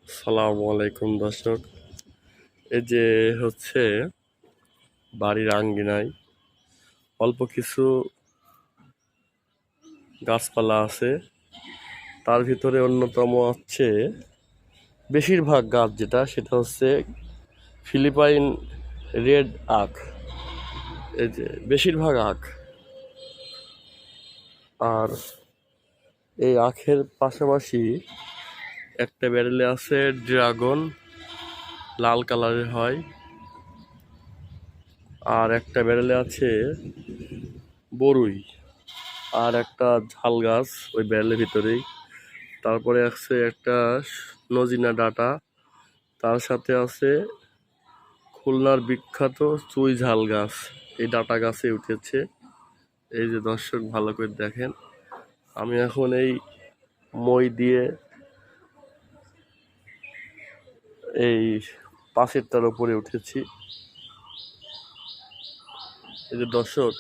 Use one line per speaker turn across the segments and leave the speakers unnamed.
আসসালামু আলাইকুম দর্শক। এই যে হচ্ছে বাড়ির আঙ্গিনায় অল্প কিছু গাছপালা আছে। তার ভিতরে অন্যতম হচ্ছে বেশিরভাগ গাছ সেটা হচ্ছে ফিলিপাইন রেড আখ। এই যে বেশিরভাগ আখ। আর এই আখের পাশাপাশি একটা ব্যারেলে আছে ড্রাগন, লাল কালারের হয়। আর একটা ব্যারেলে আছে বরুই। আর একটা ঝাল গাছ ওই ব্যারেলের ভিতরেই। তারপরে আছে একটা নজিনা ডাঁটা, তার সাথে আছে খুলনার বিখ্যাত চুই ঝাল গাছ। এই ডাঁটা গাছে উঠেছে। এই যে দর্শক ভালো করে দেখেন, আমি এখন এই মই দিয়ে এই পাশেরটার উপরে উঠেছি। এই যে দর্শক,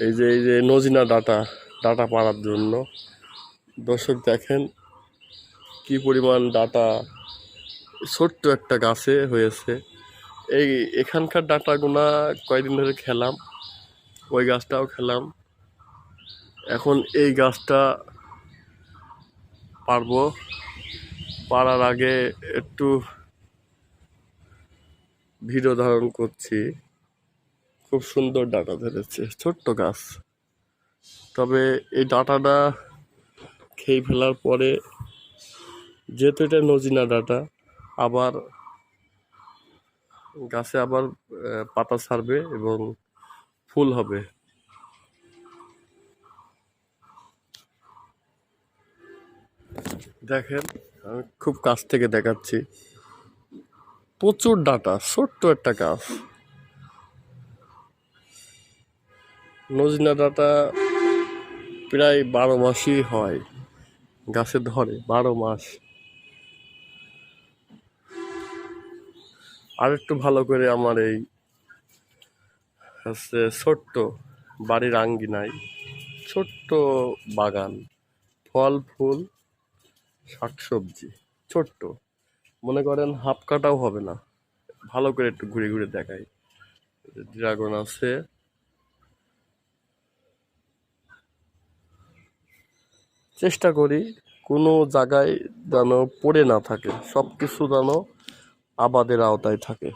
এই যে নজিনা ডাঁটা পাড়ার জন্য দর্শক দেখেন কি পরিমাণ ডাঁটা ছোট্ট একটা গাছে হয়েছে। এখানকার ডাঁটাগুনা কয়েকদিন ধরে খেলাম, ওই গাছটাও খেলাম। এখন এই গাছটা পারবো। পারার আগে একটু ভিডিও ধারণ করছি। খুব সুন্দর ডাঁটা ধরেছে, ছোট্ট গাছ। তবে এই ডাঁটাটা খেয়ে ফেলার পরে, যেহেতু এটা নজিনা ডাঁটা, আবার গাছে আবার পাতা ছাড়বে এবং ফুল হবে। দেখেন, আমি খুব কাছ থেকে দেখাচ্ছি। প্রচুর ডাঁটা, ছোট্ট একটা গাছ। নজিনা ডাঁটা প্রায় 12 মাসই হয়, গাছে ধরে 12 মাস। আর একটু ভালো করে আমার এই হচ্ছে ছোট্ট বাড়ির আঙ্গিনায় ছোট্ট বাগান, ফল ফুল শাকসবজি, ছোট্ট, মনে করেন হাফ কাটাও হবে না। ভালো করে একটু ঘুরে ঘুরে দেখাই। ড্রাগন আছে। চেষ্টা করি কোনো জায়গায় যেন পড়ে না থাকে, সব কিছু যেন আবাদের আওতায় থাকে।